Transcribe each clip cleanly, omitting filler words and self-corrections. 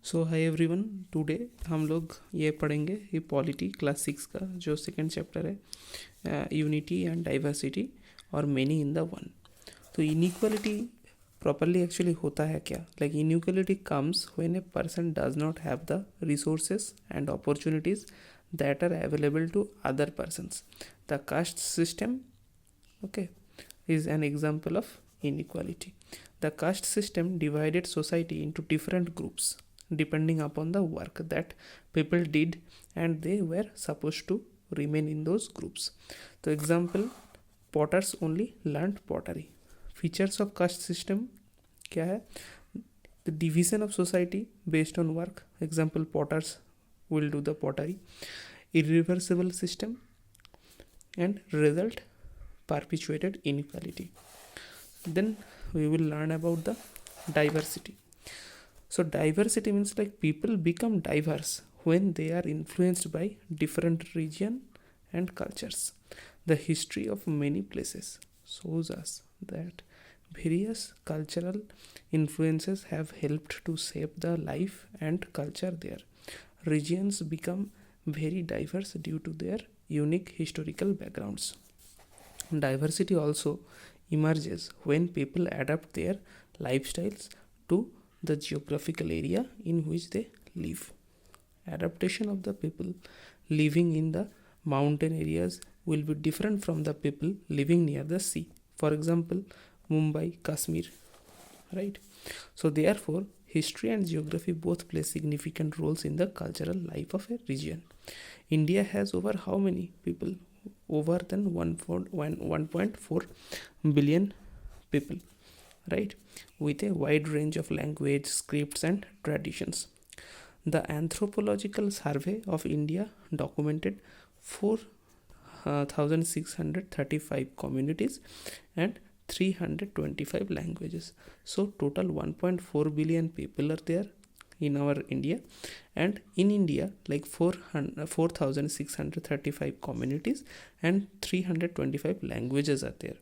सो hi everyone, today हम लोग ये पढ़ेंगे ये पॉलिटी क्लास 6 का जो सेकंड चैप्टर है, यूनिटी एंड डाइवर्सिटी और मेनी इन द वन। तो इनइक्वालिटी प्रॉपरली एक्चुअली होता है क्या? Like inequality comes when a person does not have the resources and opportunities that are available to other persons. The caste system, okay, is an example of inequality. The caste system divided society into different groups depending upon the work that people did and they were supposed to remain in those groups. So example, potters only learned pottery. Features of caste system क्या है? The division of society based on work. Example, potters will do the pottery. Irreversible system and result perpetuated inequality. Then we will learn about the diversity. So diversity means like people become diverse when they are influenced by different region and cultures. The history of many places shows us that various cultural influences have helped to shape the life and culture there. Regions become very diverse due to their unique historical backgrounds. Diversity also emerges when people adapt their lifestyles to the geographical area in which they live. Adaptation of the people living in the mountain areas will be different from the people living near the sea. For example, Mumbai, Kashmir, right? So therefore, history and geography both play significant roles in the cultural life of a region. India has over how many people? Over than 1.4 billion people, right? With a wide range of language, scripts and traditions. The anthropological survey of India documented 4,635 communities and 325 languages. So total 1.4 billion people are there in our India, and in India like 4,635 communities and 325 languages are there.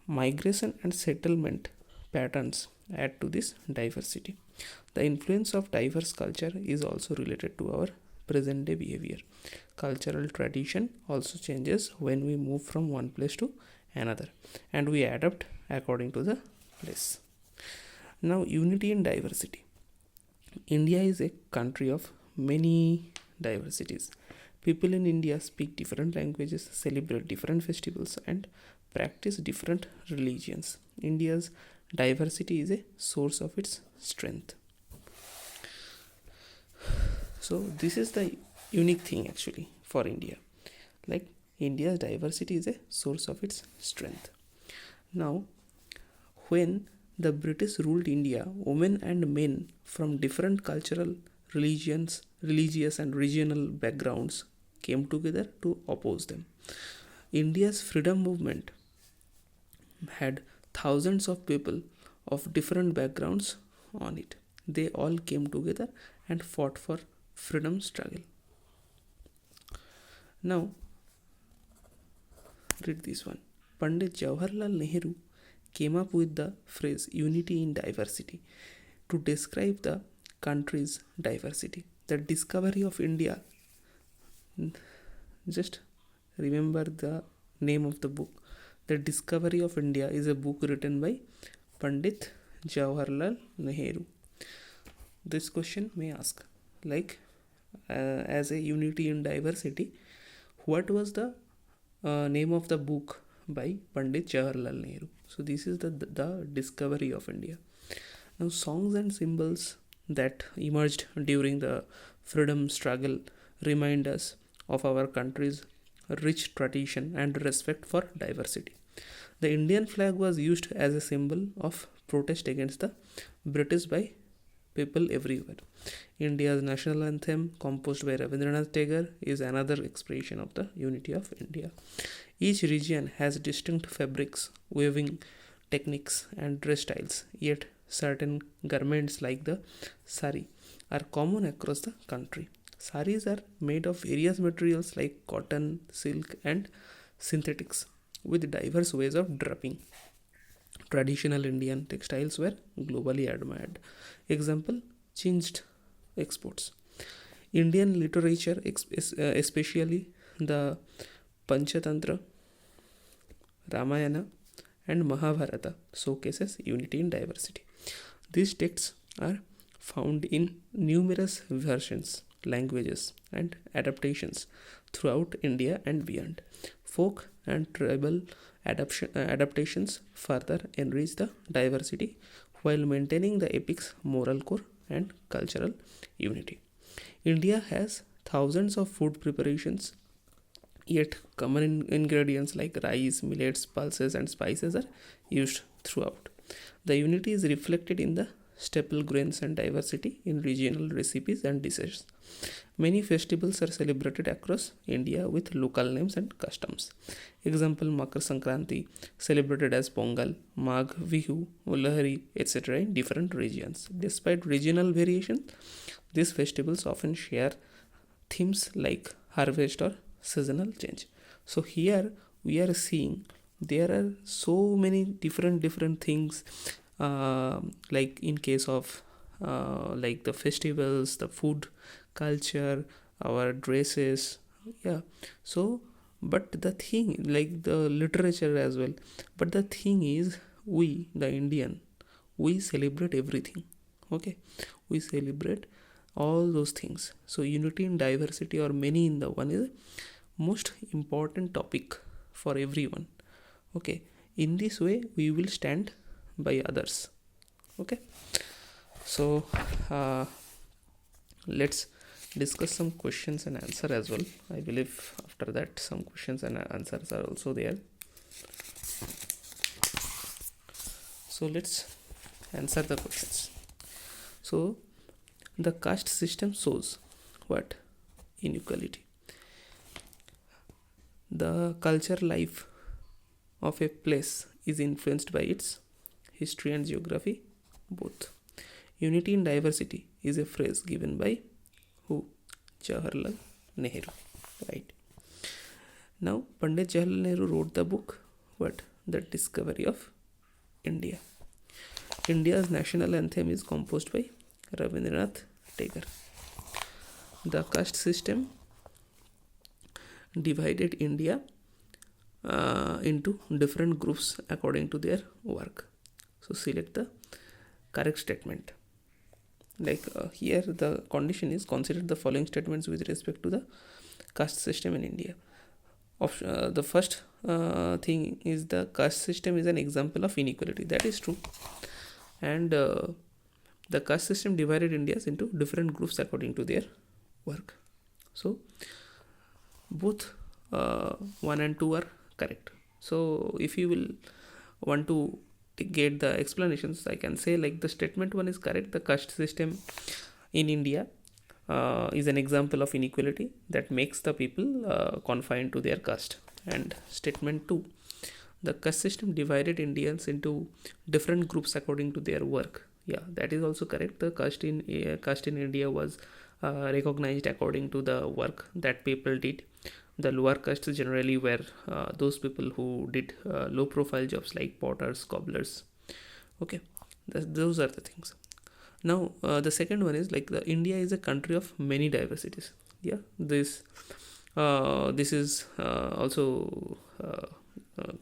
Migration and settlement patterns add to this diversity. The influence of diverse culture is also related to our present day behavior. Cultural tradition also changes when we move from one place to another and we adapt according to the place. Now, unity and diversity. India is a country of many diversities. People in India speak different languages, celebrate different festivals, and practice different religions. India's diversity is a source of its strength. So, this is the unique thing actually for India. Like, India's diversity is a source of its strength. Now, when the British ruled India, women and men from different cultural, religious and regional backgrounds came together to oppose them. India's freedom movement had thousands of people of different backgrounds on it. They all came together and fought for freedom struggle. Now, read this one. Pandit Jawaharlal Nehru came up with the phrase unity in diversity to describe the country's diversity. The discovery of India, just remember the name of the book. The Discovery of India is a book written by Pandit Jawaharlal Nehru. This question may ask, like, as a unity in diversity, what was the name of the book by Pandit Jawaharlal Nehru? So this is the discovery of India. Now, songs and symbols that emerged during the freedom struggle remind us of our country's rich tradition and respect for diversity. The Indian flag was used as a symbol of protest against the British by people everywhere. India's national anthem, composed by Rabindranath Tagore, is another expression of the unity of India. Each region has distinct fabrics, weaving techniques, and dress styles, yet certain garments like the sari are common across the country. Saris are made of various materials like cotton, silk, and synthetics, with diverse ways of draping. Traditional Indian textiles were globally admired. Example, cinched exports. Indian literature, especially the Panchatantra, Ramayana, and Mahabharata, showcases unity in diversity. These texts are found in numerous versions, languages, and adaptations throughout India and beyond. Folk and tribal adaptations further enrich the diversity while maintaining the epic's moral core and cultural unity. India has thousands of food preparations, yet common ingredients like rice, millets, pulses, and spices are used throughout. The unity is reflected in the staple grains and diversity in regional recipes and dishes. Many festivals are celebrated across India with local names and customs. Example, Makar Sankranti, celebrated as Pongal, Magh, Vihu, Ulahari, etc. in different regions. Despite regional variation, these festivals often share themes like harvest or seasonal change. So here we are seeing there are so many different things, like in case of like the festivals, the food culture, our dresses, yeah. So but the thing, like the literature as well, but the thing is, we the Indian, we celebrate everything. Okay, we celebrate all those things. So unity in diversity, or many in the one, is most important topic for everyone. Okay, in this way we will stand by others. Okay, so let's discuss some questions and answer as well. I believe after that some questions and answers are also there. So let's answer the questions. So the caste system shows what? Inequality. The culture life of a place is influenced by its history and geography both. Unity in diversity is a phrase given by who? Jawaharlal Nehru, right? Now Pandit Jawaharlal Nehru wrote the book what? The Discovery of India. India's national anthem is composed by Rabindranath Tagore. The caste system divided India into different groups according to their work. So select the correct statement. Like here the condition is, consider the following statements with respect to the caste system in India. The first thing is, the caste system is an example of inequality. That is true. And the caste system divided India into different groups according to their work. So both 1 and 2 are correct. So if you will want to get the explanations, I can say like the statement 1 is correct. The caste system in India is an example of inequality that makes the people confined to their caste. And statement 2, the caste system divided Indians into different groups according to their work. Yeah, that is also correct. The caste in India was recognized according to the work that people did. The lower castes generally were those people who did low profile jobs like potters, cobblers. Okay, those are the things. Now the second one is like the India is a country of many diversities. Yeah, this is also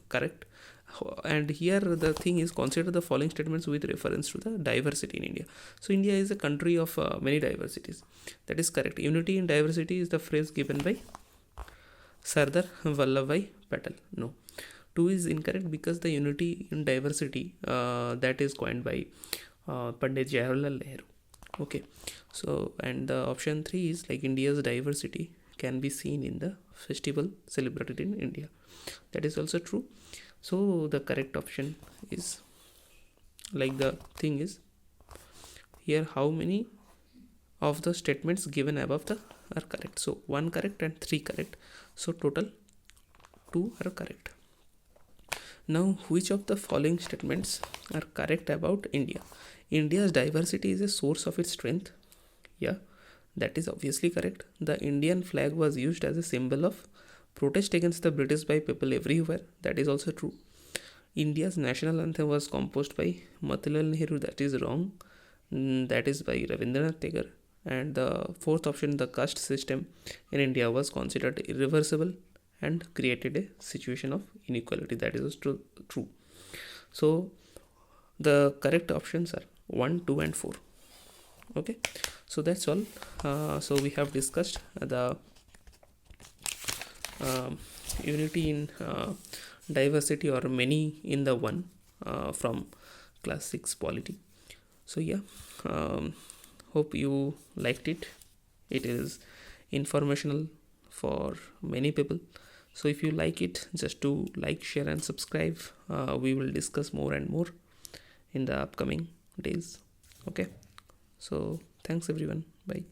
correct. And here the thing is, consider the following statements with reference to the diversity in India. So India is a country of many diversities. That is correct. Unity in diversity is the phrase given by Sardar Vallabhbhai Patel. No, 2 is incorrect because the unity in diversity that is coined by Pandit Jawaharlal Nehru. Okay, so and the option 3 is like India's diversity can be seen in the festival celebrated in India. That is also true. So the correct option is, like the thing is here, how many of the statements given above are correct? So 1 correct and 3 correct. So total 2 are correct. Now which of the following statements are correct about India? India's diversity is a source of its strength. Yeah, that is obviously correct. The Indian flag was used as a symbol of protest against the British by people everywhere. That is also true. India's national anthem was composed by Motilal Nehru. That is wrong. That is by Rabindranath Tagore. And the fourth option, the caste system in India was considered irreversible and created a situation of inequality. That is true. So the correct options are 1, 2 and 4. Okay, so that's all. So we have discussed the unity in diversity or many in the one from class 6 polity. So yeah, hope you liked it. It is informational for many people. So if you like it, just do like, share and subscribe. We will discuss more and more in the upcoming days. Okay, so thanks everyone. Bye.